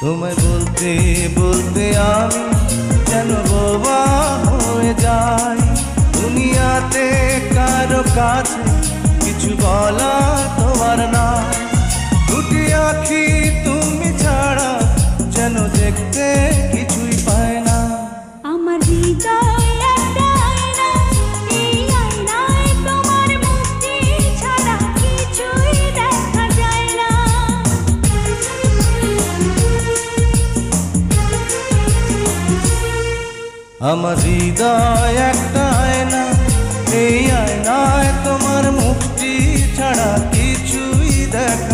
তোমায় বলতে বলতে আমি যেন বোবা হয়ে যাই। দুনিয়াতে কারো কাছে কিছু বলা তোমার নাই। দুটি আঁখি তুমি ছাড়া যেন দেখতে কিছুই পায় না। আমার হৃদয় একটা আয়না, এই আয়নায় তোমার মুক্তি ছাড়া কিছুই দেখা যায় না। আমার হৃদয় একটা আয়না, এই আয়নায় তোমার মুক্তি ছাড়া কিছুই দেখা